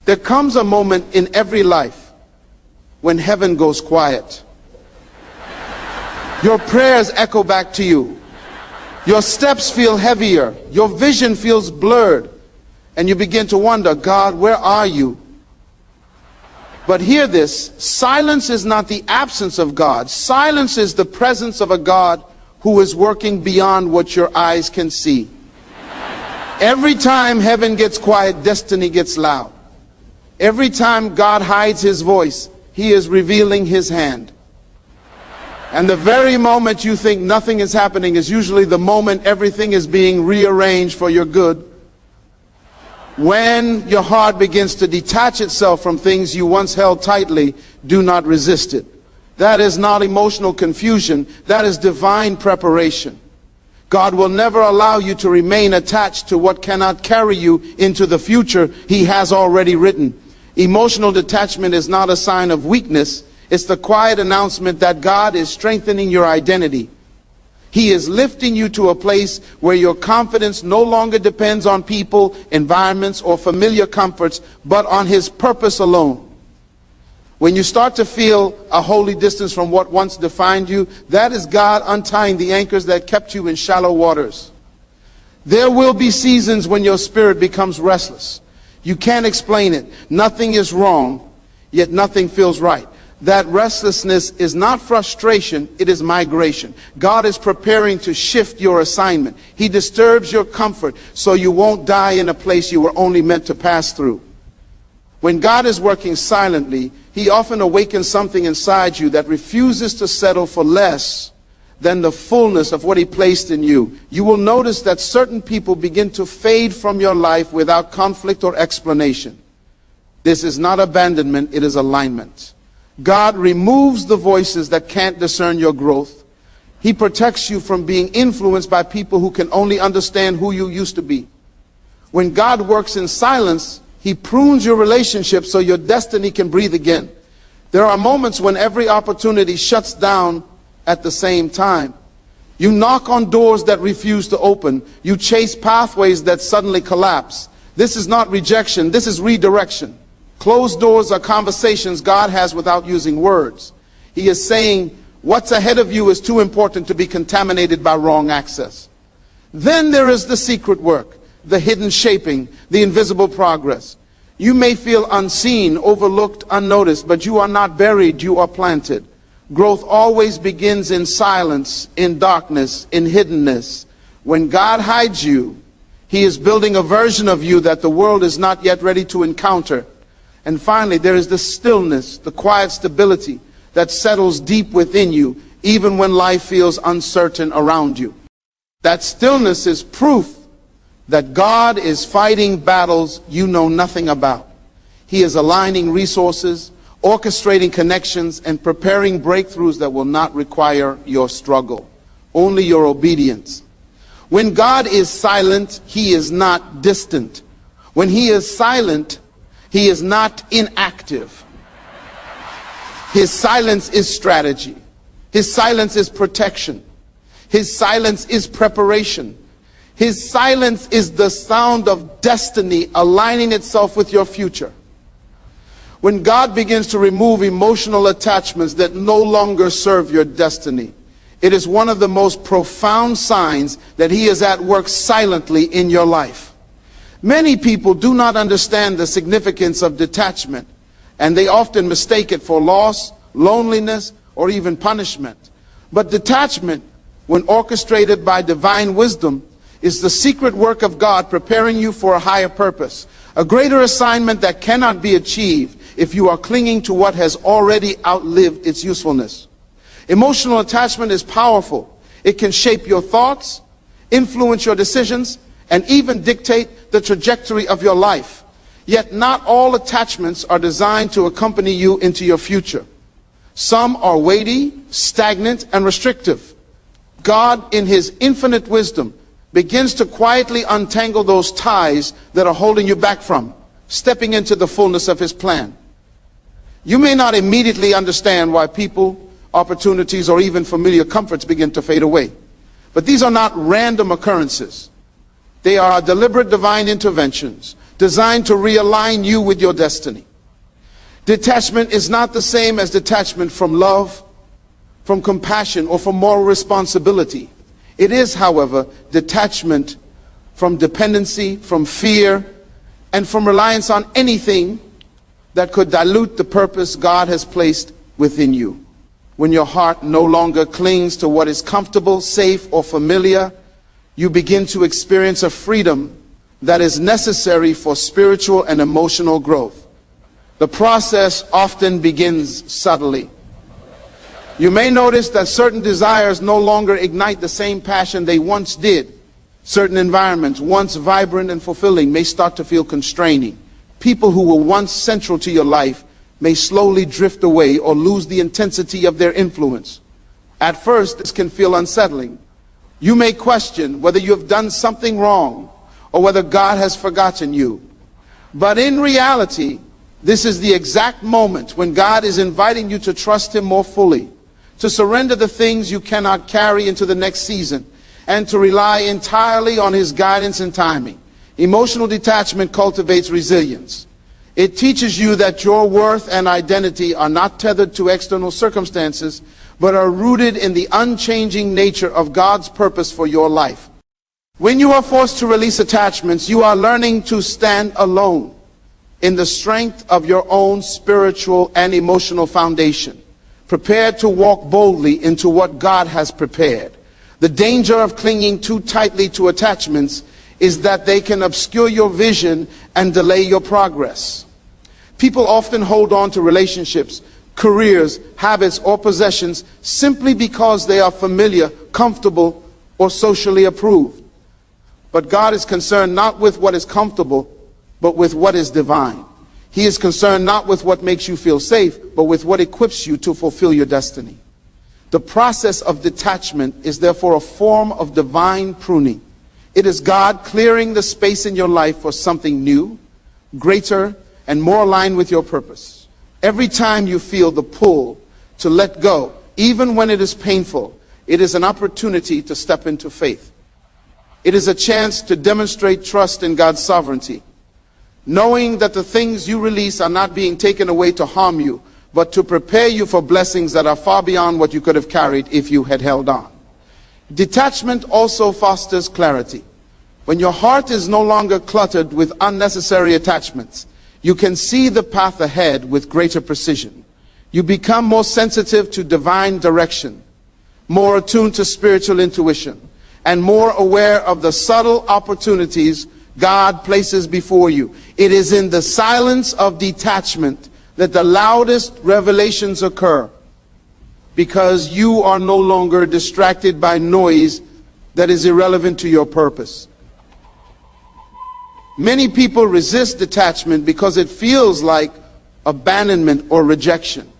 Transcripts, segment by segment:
There comes a moment in every life when heaven goes quiet. Your prayers echo back to you. Your steps feel heavier. Your vision feels blurred. And you begin to wonder, God, where are you? But hear this, silence is not the absence of God. Silence is the presence of a God who is working beyond what your eyes can see. Every time heaven gets quiet, destiny gets loud. Every time God hides his voice, he is revealing his hand. And the very moment you think nothing is happening is usually the moment everything is being rearranged for your good. When your heart begins to detach itself from things you once held tightly, do not resist it. That is not emotional confusion. That is divine preparation. God will never allow you to remain attached to what cannot carry you into the future he has already written. Emotional detachment is not a sign of weakness. It's the quiet announcement that God is strengthening your identity. He is lifting you to a place where your confidence no longer depends on people, environments, or familiar comforts, but on his purpose alone. When you start to feel a holy distance from what once defined you, that is God untying the anchors that kept you in shallow waters. There will be seasons when your spirit becomes restless. You can't explain it. Nothing is wrong, yet nothing feels right. That restlessness is not frustration, it is migration. God is preparing to shift your assignment. He disturbs your comfort so you won't die in a place you were only meant to pass through. When God is working silently, he often awakens something inside you that refuses to settle for less than the fullness of what he placed in you. You will notice that certain people begin to fade from your life without conflict or explanation. This is not abandonment, it is alignment. God removes the voices that can't discern your growth. He protects you from being influenced by people who can only understand who you used to be. When God works in silence, he prunes your relationship so your destiny can breathe again. There are moments when every opportunity shuts down at the same time. You knock on doors that refuse to open. You chase pathways that suddenly collapse. This is not rejection, this is redirection. Closed doors are conversations God has without using words. He is saying, what's ahead of you is too important to be contaminated by wrong access. Then there is the secret work, the hidden shaping, the invisible progress. You may feel unseen, overlooked, unnoticed, but you are not buried, you are planted. Growth always begins in silence, in darkness, in hiddenness. When God hides you, he is building a version of you that the world is not yet ready to encounter. And finally, there is the stillness, the quiet stability that settles deep within you, even when life feels uncertain around you. That stillness is proof that God is fighting battles you know nothing about. He is aligning resources, orchestrating connections, and preparing breakthroughs that will not require your struggle, only your obedience. When God is silent, he is not distant. When he is silent, he is not inactive. His silence is strategy. His silence is protection. His silence is preparation. His silence is the sound of destiny aligning itself with your future. When God begins to remove emotional attachments that no longer serve your destiny, it is one of the most profound signs that he is at work silently in your life. Many people do not understand the significance of detachment, and they often mistake it for loss, loneliness, or even punishment. But detachment, when orchestrated by divine wisdom, is the secret work of God preparing you for a higher purpose, a greater assignment that cannot be achieved if you are clinging to what has already outlived its usefulness. Emotional attachment is powerful. It can shape your thoughts, influence your decisions, and even dictate the trajectory of your life. Yet not all attachments are designed to accompany you into your future. Some are weighty, stagnant, and restrictive. God, in his infinite wisdom, begins to quietly untangle those ties that are holding you back from stepping into the fullness of his plan. You may not immediately understand why people, opportunities, or even familiar comforts begin to fade away. But these are not random occurrences. They are deliberate divine interventions designed to realign you with your destiny. Detachment is not the same as detachment from love, from compassion, or from moral responsibility. It is, however, detachment from dependency, from fear, and from reliance on anything that could dilute the purpose God has placed within you. When your heart no longer clings to what is comfortable, safe, or familiar, you begin to experience a freedom that is necessary for spiritual and emotional growth. The process often begins subtly. You may notice that certain desires no longer ignite the same passion they once did. Certain environments, once vibrant and fulfilling, may start to feel constraining. People who were once central to your life may slowly drift away or lose the intensity of their influence. At first, this can feel unsettling. You may question whether you have done something wrong or whether God has forgotten you. But in reality, this is the exact moment when God is inviting you to trust Him more fully, to surrender the things you cannot carry into the next season, and to rely entirely on His guidance and timing. Emotional detachment cultivates resilience. It teaches you that your worth and identity are not tethered to external circumstances, but are rooted in the unchanging nature of God's purpose for your life. When you are forced to release attachments, you are learning to stand alone in the strength of your own spiritual and emotional foundation, prepared to walk boldly into what God has prepared. The danger of clinging too tightly to attachments is that they can obscure your vision and delay your progress. People often hold on to relationships, careers, habits, or possessions simply because they are familiar, comfortable, or socially approved. But God is concerned not with what is comfortable, but with what is divine. He is concerned not with what makes you feel safe, but with what equips you to fulfill your destiny. The process of detachment is therefore a form of divine pruning. It is God clearing the space in your life for something new, greater, and more aligned with your purpose. Every time you feel the pull to let go, even when it is painful, it is an opportunity to step into faith. It is a chance to demonstrate trust in God's sovereignty, knowing that the things you release are not being taken away to harm you, but to prepare you for blessings that are far beyond what you could have carried if you had held on. Detachment also fosters clarity. When your heart is no longer cluttered with unnecessary attachments, you can see the path ahead with greater precision. You become more sensitive to divine direction, more attuned to spiritual intuition, and more aware of the subtle opportunities God places before you. It is in the silence of detachment that the loudest revelations occur, because you are no longer distracted by noise that is irrelevant to your purpose. Many people resist detachment because it feels like abandonment or rejection.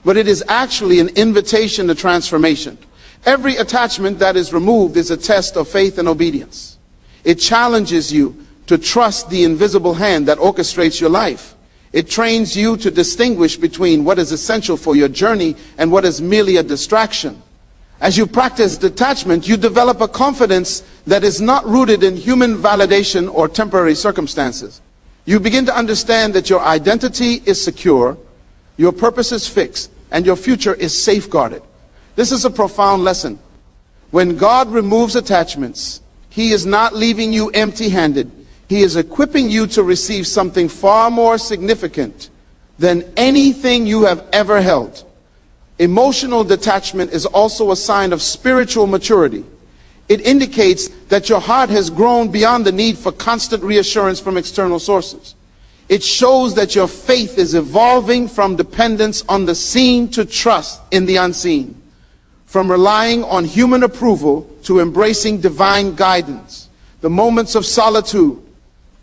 But it is actually an invitation to transformation. Every attachment that is removed is a test of faith and obedience. It challenges you to trust the invisible hand that orchestrates your life. It trains you to distinguish between what is essential for your journey and what is merely a distraction. As you practice detachment, you develop a confidence that is not rooted in human validation or temporary circumstances. You begin to understand that your identity is secure, your purpose is fixed, and your future is safeguarded. This is a profound lesson. When God removes attachments, He is not leaving you empty-handed. He is equipping you to receive something far more significant than anything you have ever held. Emotional detachment is also a sign of spiritual maturity. It indicates that your heart has grown beyond the need for constant reassurance from external sources. It shows that your faith is evolving from dependence on the seen to trust in the unseen, from relying on human approval to embracing divine guidance. The moments of solitude,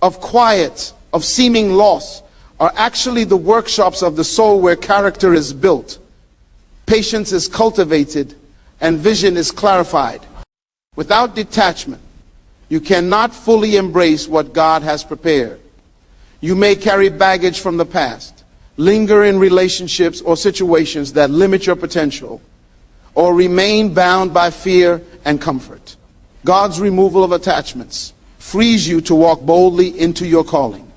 of quiet, of seeming loss, are actually the workshops of the soul where character is built, patience is cultivated, and vision is clarified. Without detachment, you cannot fully embrace what God has prepared. You may carry baggage from the past, linger in relationships or situations that limit your potential, or remain bound by fear and comfort. God's removal of attachments frees you to walk boldly into your calling.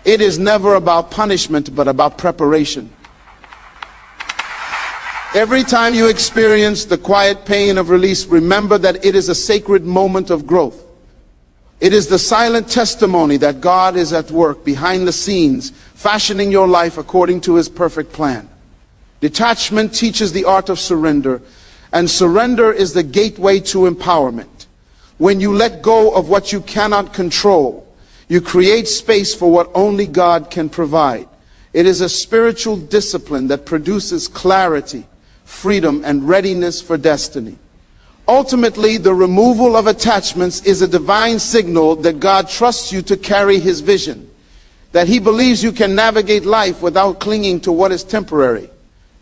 It is never about punishment, but about preparation. Every time you experience the quiet pain of release, remember that it is a sacred moment of growth. It is the silent testimony that God is at work behind the scenes, fashioning your life according to His perfect plan. Detachment teaches the art of surrender, and surrender is the gateway to empowerment. When you let go of what you cannot control, you create space for what only God can provide. It is a spiritual discipline that produces clarity, freedom, and readiness for destiny. Ultimately, the removal of attachments is a divine signal that God trusts you to carry His vision, that He believes you can navigate life without clinging to what is temporary,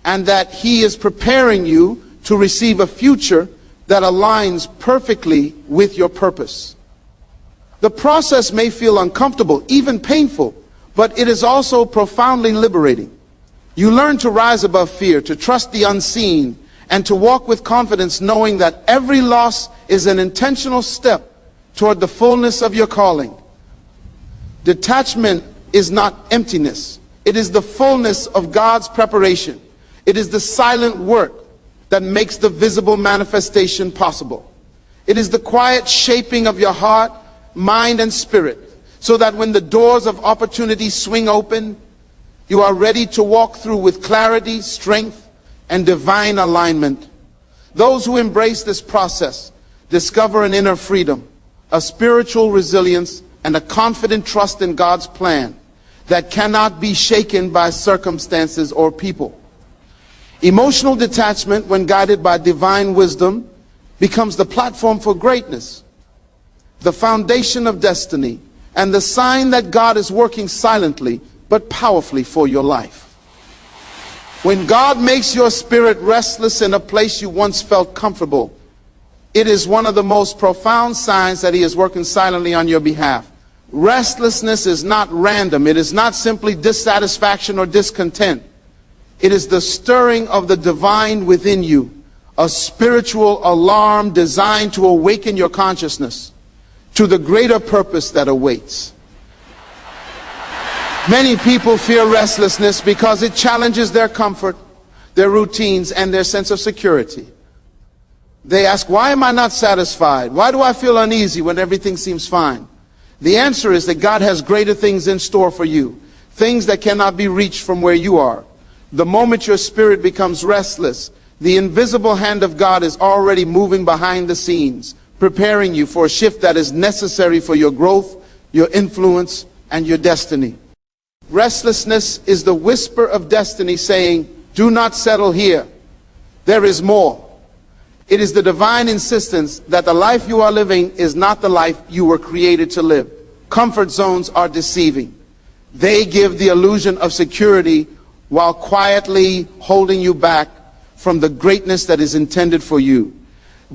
and that He is preparing you to receive a future that aligns perfectly with your purpose. The process may feel uncomfortable, even painful, but it is also profoundly liberating. You learn to rise above fear, to trust the unseen, and to walk with confidence, knowing that every loss is an intentional step toward the fullness of your calling. Detachment is not emptiness. It is the fullness of God's preparation. It is the silent work that makes the visible manifestation possible. It is the quiet shaping of your heart, mind, and spirit, so that when the doors of opportunity swing open, you are ready to walk through with clarity, strength, and divine alignment. Those who embrace this process discover an inner freedom, a spiritual resilience, and a confident trust in God's plan that cannot be shaken by circumstances or people. Emotional detachment, when guided by divine wisdom, becomes the platform for greatness, the foundation of destiny, and the sign that God is working silently but powerfully for your life. When God makes your spirit restless in a place you once felt comfortable, it is one of the most profound signs that He is working silently on your behalf. Restlessness is not random. It is not simply dissatisfaction or discontent. It is the stirring of the divine within you, a spiritual alarm designed to awaken your consciousness to the greater purpose that awaits. Many people fear restlessness because it challenges their comfort, their routines, and their sense of security. They ask, why am I not satisfied? Why do I feel uneasy when everything seems fine? The answer is that God has greater things in store for you, things that cannot be reached from where you are. The moment your spirit becomes restless, the invisible hand of God is already moving behind the scenes, preparing you for a shift that is necessary for your growth, your influence, and your destiny. Restlessness is the whisper of destiny saying, do not settle here. There is more. It is the divine insistence that the life you are living is not the life you were created to live. Comfort zones are deceiving. They give the illusion of security while quietly holding you back from the greatness that is intended for you.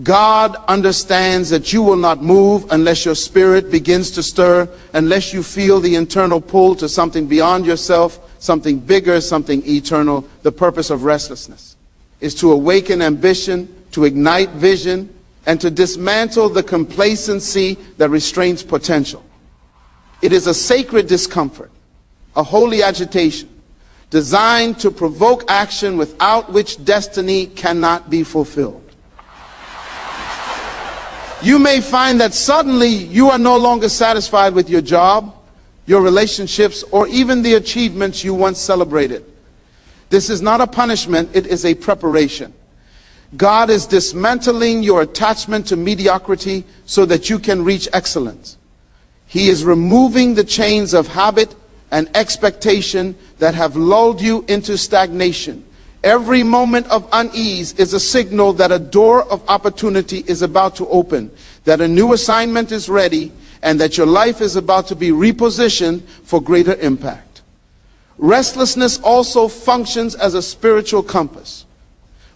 God understands that you will not move unless your spirit begins to stir, unless you feel the internal pull to something beyond yourself, something bigger, something eternal. The purpose of restlessness is to awaken ambition, to ignite vision, and to dismantle the complacency that restrains potential. It is a sacred discomfort, a holy agitation, designed to provoke action without which destiny cannot be fulfilled. You may find that suddenly you are no longer satisfied with your job, your relationships, or even the achievements you once celebrated. This is not a punishment, it is a preparation. God is dismantling your attachment to mediocrity so that you can reach excellence. He is removing the chains of habit and expectation that have lulled you into stagnation. Every moment of unease is a signal that a door of opportunity is about to open, that a new assignment is ready, and that your life is about to be repositioned for greater impact. Restlessness also functions as a spiritual compass.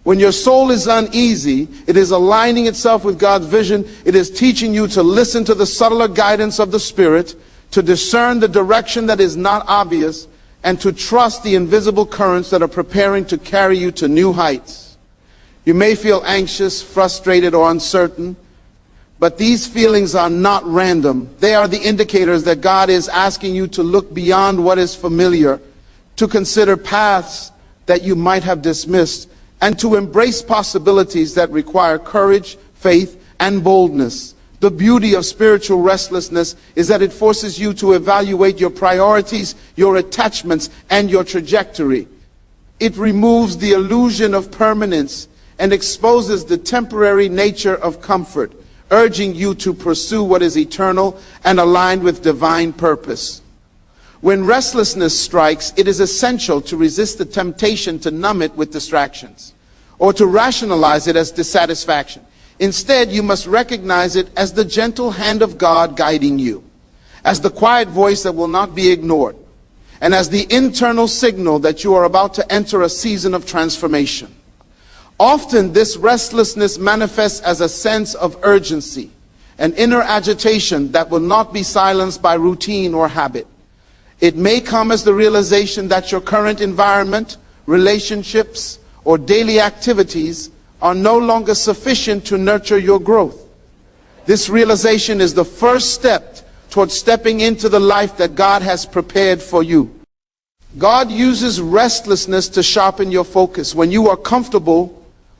When your soul is uneasy, it is aligning itself with God's vision. It is teaching you to listen to the subtler guidance of the Spirit, to discern the direction that is not obvious, and to trust the invisible currents that are preparing to carry you to new heights. You may feel anxious, frustrated, or uncertain, But these feelings are not random. They are the indicators that God is asking you to look beyond what is familiar, to consider paths that you might have dismissed, and to embrace possibilities that require courage, faith, and boldness. The beauty of spiritual restlessness is that it forces you to evaluate your priorities, your attachments, and your trajectory. It removes the illusion of permanence and exposes the temporary nature of comfort, urging you to pursue what is eternal and aligned with divine purpose. When restlessness strikes, it is essential to resist the temptation to numb it with distractions or to rationalize it as dissatisfaction. Instead, you must recognize it as the gentle hand of God guiding you, as the quiet voice that will not be ignored, and as the internal signal that you are about to enter a season of transformation. Often, this restlessness manifests as a sense of urgency, an inner agitation that will not be silenced by routine or habit. It may come as the realization that your current environment, relationships, or daily activities are no longer sufficient to nurture your growth. This realization is the first step towards stepping into the life that God has prepared for you. God uses restlessness to sharpen your focus. When you are comfortable,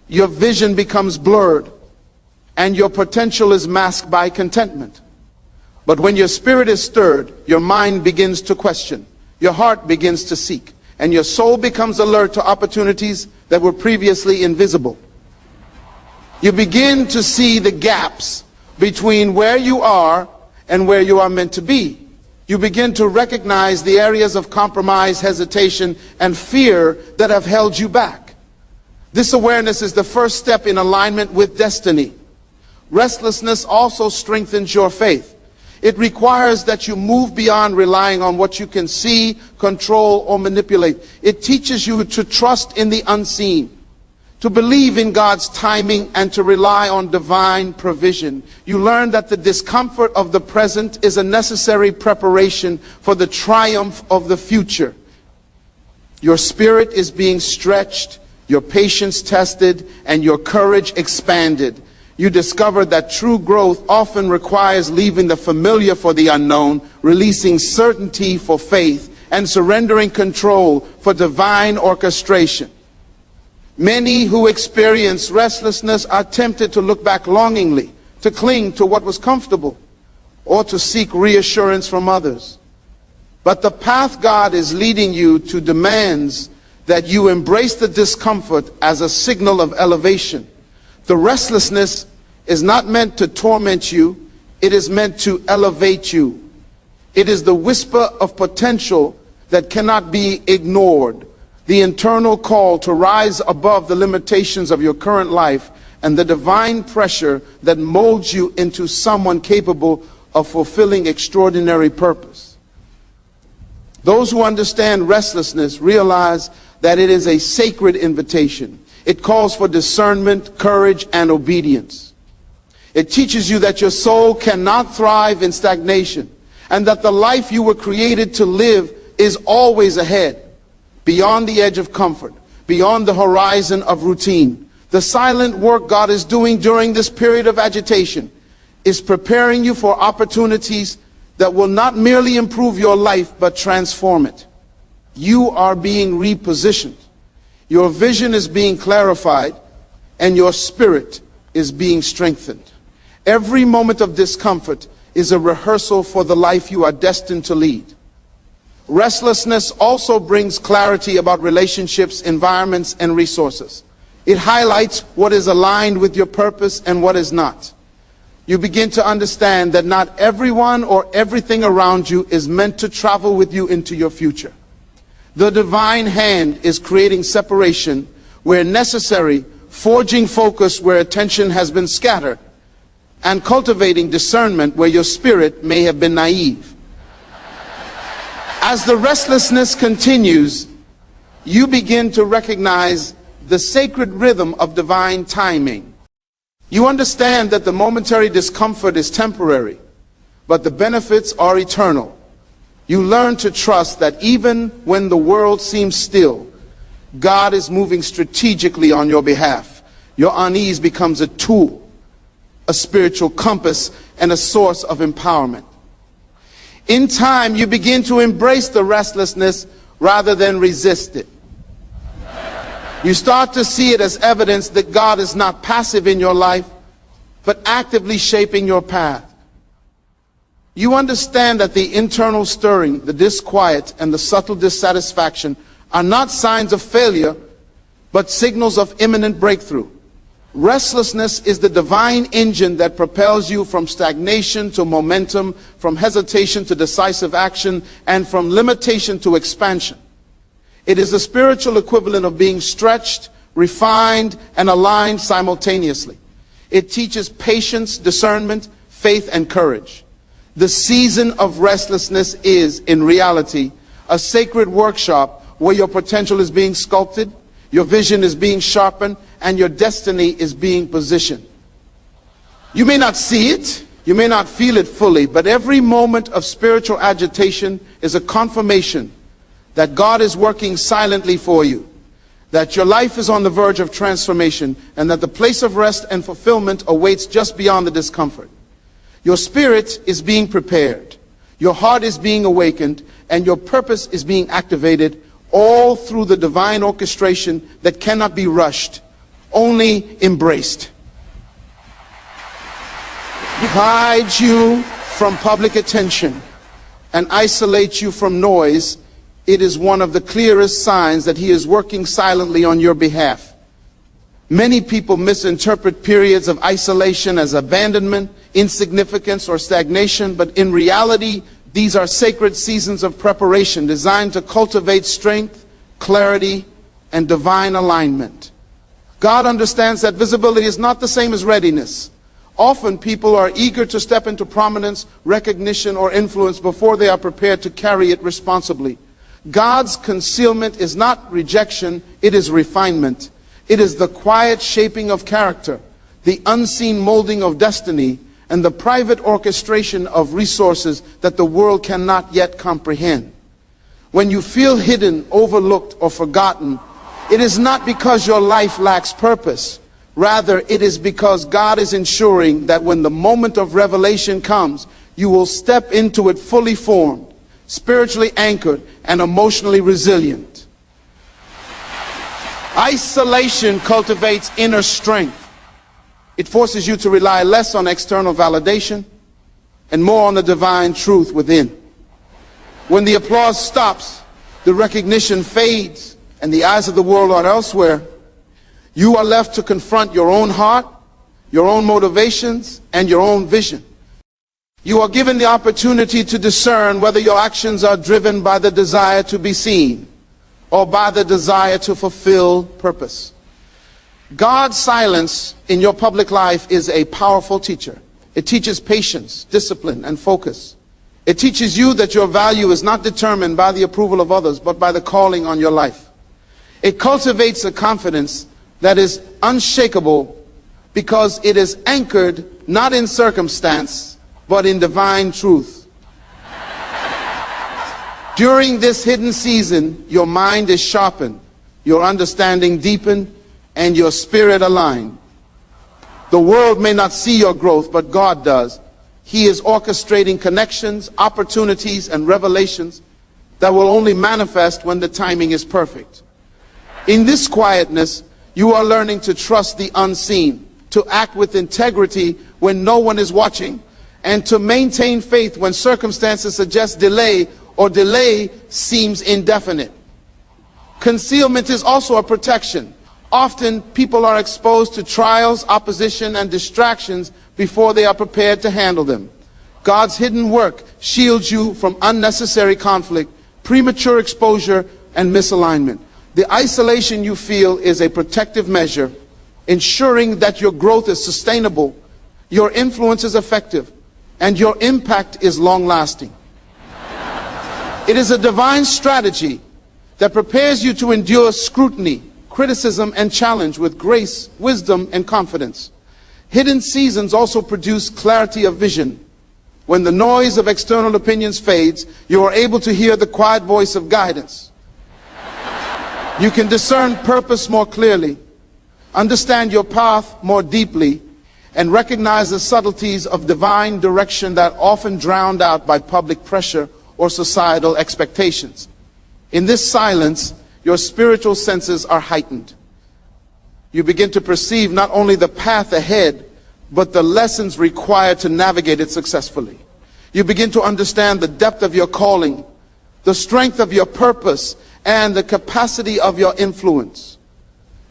your vision becomes blurred and your potential is masked by contentment. But when your spirit is stirred, your mind begins to question, your heart begins to seek, and your soul becomes alert to opportunities that were previously invisible. You begin to see the gaps between where you are and where you are meant to be. You begin to recognize the areas of compromise, hesitation, and fear that have held you back. This awareness is the first step in alignment with destiny. Restlessness also strengthens your faith. It requires that you move beyond relying on what you can see, control, or manipulate. It teaches you to trust in the unseen, to believe in God's timing, and to rely on divine provision. You learn that the discomfort of the present is a necessary preparation for the triumph of the future. Your spirit is being stretched, your patience tested, and your courage expanded. You discover that true growth often requires leaving the familiar for the unknown, releasing certainty for faith, and surrendering control for divine orchestration. Many who experience restlessness are tempted to look back longingly, to cling to what was comfortable, or to seek reassurance from others. But the path God is leading you to demands that you embrace the discomfort as a signal of elevation. The restlessness is not meant to torment you, it is meant to elevate you. It is the whisper of potential that cannot be ignored, the internal call to rise above the limitations of your current life, and the divine pressure that molds you into someone capable of fulfilling extraordinary purpose. Those who understand restlessness realize that it is a sacred invitation. It calls for discernment, courage, and obedience. It teaches you that your soul cannot thrive in stagnation, and that the life you were created to live is always ahead, beyond the edge of comfort, beyond the horizon of routine. The silent work God is doing during this period of agitation is preparing you for opportunities that will not merely improve your life, but transform it. You are being repositioned. Your vision is being clarified, and your spirit is being strengthened. Every moment of discomfort is a rehearsal for the life you are destined to lead. Restlessness also brings clarity about relationships, environments, and resources. It highlights what is aligned with your purpose and what is not. You begin to understand that not everyone or everything around you is meant to travel with you into your future. The divine hand is creating separation where necessary, forging focus where attention has been scattered, and cultivating discernment where your spirit may have been naive. As the restlessness continues, you begin to recognize the sacred rhythm of divine timing. You understand that the momentary discomfort is temporary, but the benefits are eternal. You learn to trust that even when the world seems still, God is moving strategically on your behalf. Your unease becomes a tool, a spiritual compass, and a source of empowerment. In time, you begin to embrace the restlessness rather than resist it. You start to see it as evidence that God is not passive in your life, but actively shaping your path. You understand that the internal stirring, the disquiet, and the subtle dissatisfaction are not signs of failure, but signals of imminent breakthrough. Restlessness is the divine engine that propels you from stagnation to momentum, from hesitation to decisive action, and from limitation to expansion. It is the spiritual equivalent of being stretched, refined, and aligned simultaneously. It teaches patience, discernment, faith, and courage. The season of restlessness is, in reality, a sacred workshop where your potential is being sculpted, your vision is being sharpened, and your destiny is being positioned. You may not see it, you may not feel it fully, but every moment of spiritual agitation is a confirmation that God is working silently for you, that your life is on the verge of transformation, and that the place of rest and fulfillment awaits just beyond the discomfort. Your spirit is being prepared, your heart is being awakened, and your purpose is being activated, all through the divine orchestration that cannot be rushed, only embraced. Hide you from public attention and isolate you from noise. It is one of the clearest signs that He is working silently on your behalf. Many people misinterpret periods of isolation as abandonment, insignificance, or stagnation, but in reality, these are sacred seasons of preparation designed to cultivate strength, clarity, and divine alignment. God understands that visibility is not the same as readiness. Often people are eager to step into prominence, recognition, or influence before they are prepared to carry it responsibly. God's concealment is not rejection, it is refinement. It is the quiet shaping of character, the unseen molding of destiny, and the private orchestration of resources that the world cannot yet comprehend. When you feel hidden, overlooked, or forgotten, it is not because your life lacks purpose. Rather, it is because God is ensuring that when the moment of revelation comes, you will step into it fully formed, spiritually anchored, and emotionally resilient. Isolation cultivates inner strength. It forces you to rely less on external validation and more on the divine truth within. When the applause stops, the recognition fades, and the eyes of the world are elsewhere, you are left to confront your own heart, your own motivations, and your own vision. You are given the opportunity to discern whether your actions are driven by the desire to be seen or by the desire to fulfill purpose. God's silence in your public life is a powerful teacher. It teaches patience, discipline, and focus. It teaches you that your value is not determined by the approval of others, but by the calling on your life. It cultivates a confidence that is unshakable because it is anchored not in circumstance, but in divine truth. During this hidden season, your mind is sharpened, your understanding deepened, and your spirit aligned. The world may not see your growth, but God does. He is orchestrating connections, opportunities, and revelations that will only manifest when the timing is perfect. In this quietness, you are learning to trust the unseen, to act with integrity when no one is watching, and to maintain faith when circumstances suggest delay or delay seems indefinite. Concealment is also a protection. Often people are exposed to trials, opposition, and distractions before they are prepared to handle them. God's hidden work shields you from unnecessary conflict, premature exposure, and misalignment. The isolation you feel is a protective measure, ensuring that your growth is sustainable, your influence is effective, and your impact is long-lasting. It is a divine strategy that prepares you to endure scrutiny, criticism, and challenge with grace, wisdom, and confidence. Hidden seasons also produce clarity of vision. When the noise of external opinions fades, you are able to hear the quiet voice of guidance. You can discern purpose more clearly, understand your path more deeply, and recognize the subtleties of divine direction that often drowned out by public pressure or societal expectations. In this silence, your spiritual senses are heightened. You begin to perceive not only the path ahead, but the lessons required to navigate it successfully. You begin to understand the depth of your calling, the strength of your purpose, and the capacity of your influence.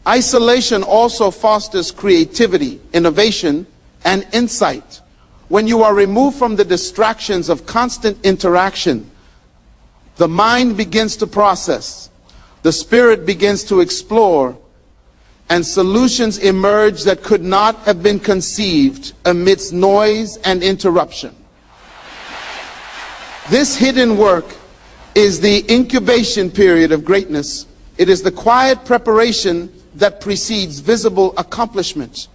Isolation also fosters creativity, innovation, and insight. When you are removed from the distractions of constant interaction, the mind begins to process, the spirit begins to explore, and solutions emerge that could not have been conceived amidst noise and interruption. This hidden work is the incubation period of greatness. It is the quiet preparation that precedes visible accomplishment.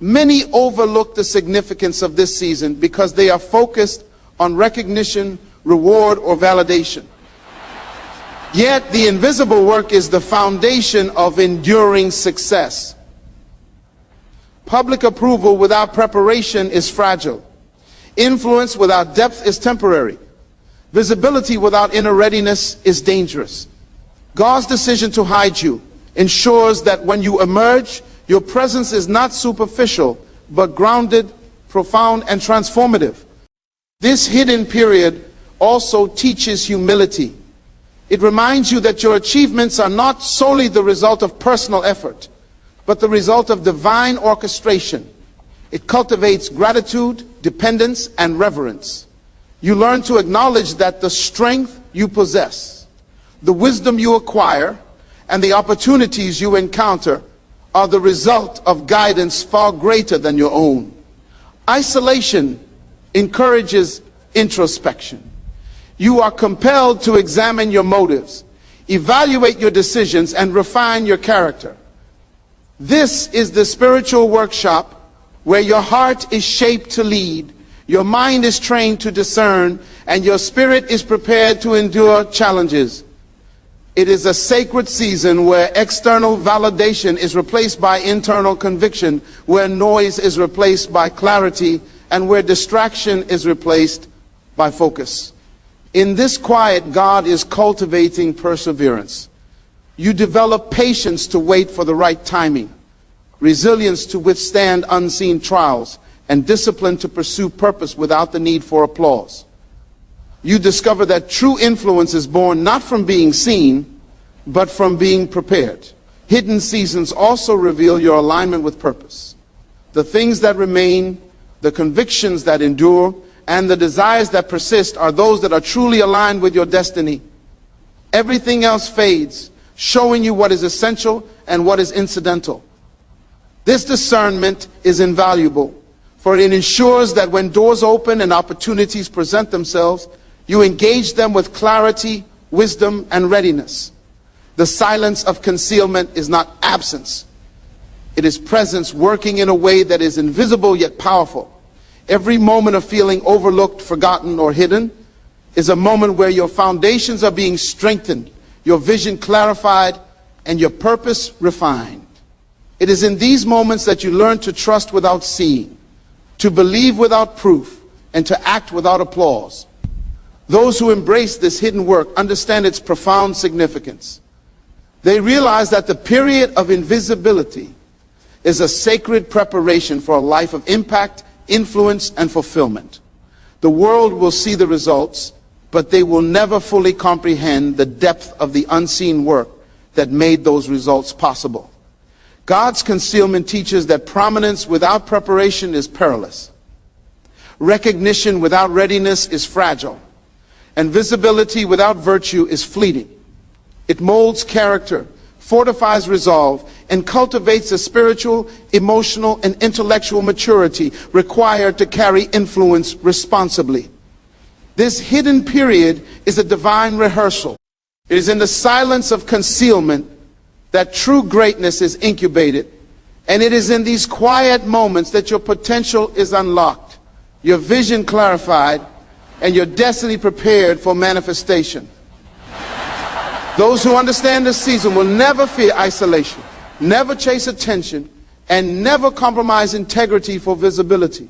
Many overlook the significance of this season because they are focused on recognition, reward, or validation. Yet the invisible work is the foundation of enduring success. Public approval without preparation is fragile. Influence without depth is temporary. Visibility without inner readiness is dangerous. God's decision to hide you ensures that when you emerge, your presence is not superficial, but grounded, profound, and transformative. This hidden period also teaches humility. It reminds you that your achievements are not solely the result of personal effort, but the result of divine orchestration. It cultivates gratitude, dependence, and reverence. You learn to acknowledge that the strength you possess, the wisdom you acquire, and the opportunities you encounter are the result of guidance far greater than your own. Isolation encourages introspection. You are compelled to examine your motives, evaluate your decisions, and refine your character. This is the spiritual workshop where your heart is shaped to lead, your mind is trained to discern, and your spirit is prepared to endure challenges. It is a sacred season where external validation is replaced by internal conviction, where noise is replaced by clarity, and where distraction is replaced by focus. In this quiet, God is cultivating perseverance. You develop patience to wait for the right timing, resilience to withstand unseen trials, and discipline to pursue purpose without the need for applause. You discover that true influence is born not from being seen, but from being prepared. Hidden seasons also reveal your alignment with purpose. The things that remain, the convictions that endure, and the desires that persist are those that are truly aligned with your destiny. Everything else fades, showing you what is essential and what is incidental. This discernment is invaluable, for it ensures that when doors open and opportunities present themselves, you engage them with clarity, wisdom, and readiness. The silence of concealment is not absence. It is presence working in a way that is invisible yet powerful. Every moment of feeling overlooked, forgotten, or hidden is a moment where your foundations are being strengthened, your vision clarified, and your purpose refined. It is in these moments that you learn to trust without seeing, to believe without proof, and to act without applause. Those who embrace this hidden work understand its profound significance. They realize that the period of invisibility is a sacred preparation for a life of impact, influence, and fulfillment. The world will see the results, but they will never fully comprehend the depth of the unseen work that made those results possible. God's concealment teaches that prominence without preparation is perilous. Recognition without readiness is fragile. And visibility without virtue is fleeting. It molds character, fortifies resolve, and cultivates a spiritual, emotional, and intellectual maturity required to carry influence responsibly. This hidden period is a divine rehearsal. It is in the silence of concealment that true greatness is incubated, and it is in these quiet moments that your potential is unlocked, your vision clarified, and your destiny prepared for manifestation. Those who understand this season will never fear isolation, never chase attention, and never compromise integrity for visibility.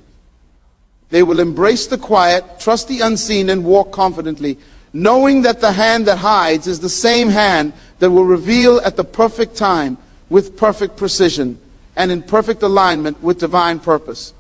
They will embrace the quiet, trust the unseen, and walk confidently, knowing that the hand that hides is the same hand that will reveal at the perfect time with perfect precision and in perfect alignment with divine purpose.